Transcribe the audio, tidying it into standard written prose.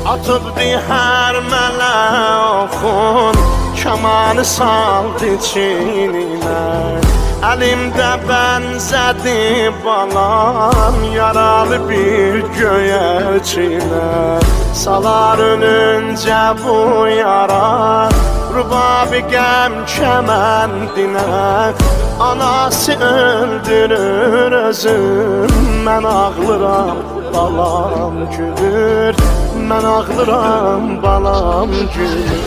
Atıbdı hər mələ oxun, kamanı saldı çiynimə. Əlimdə bənzədi balam, yaralı bir göyərçinə. Salar ölüncə bu yara, rubabi qəm kəməndinə. Anası öldürür özüm, mən ağlıram, balam gülür. Mən ağlıram, balam gülür.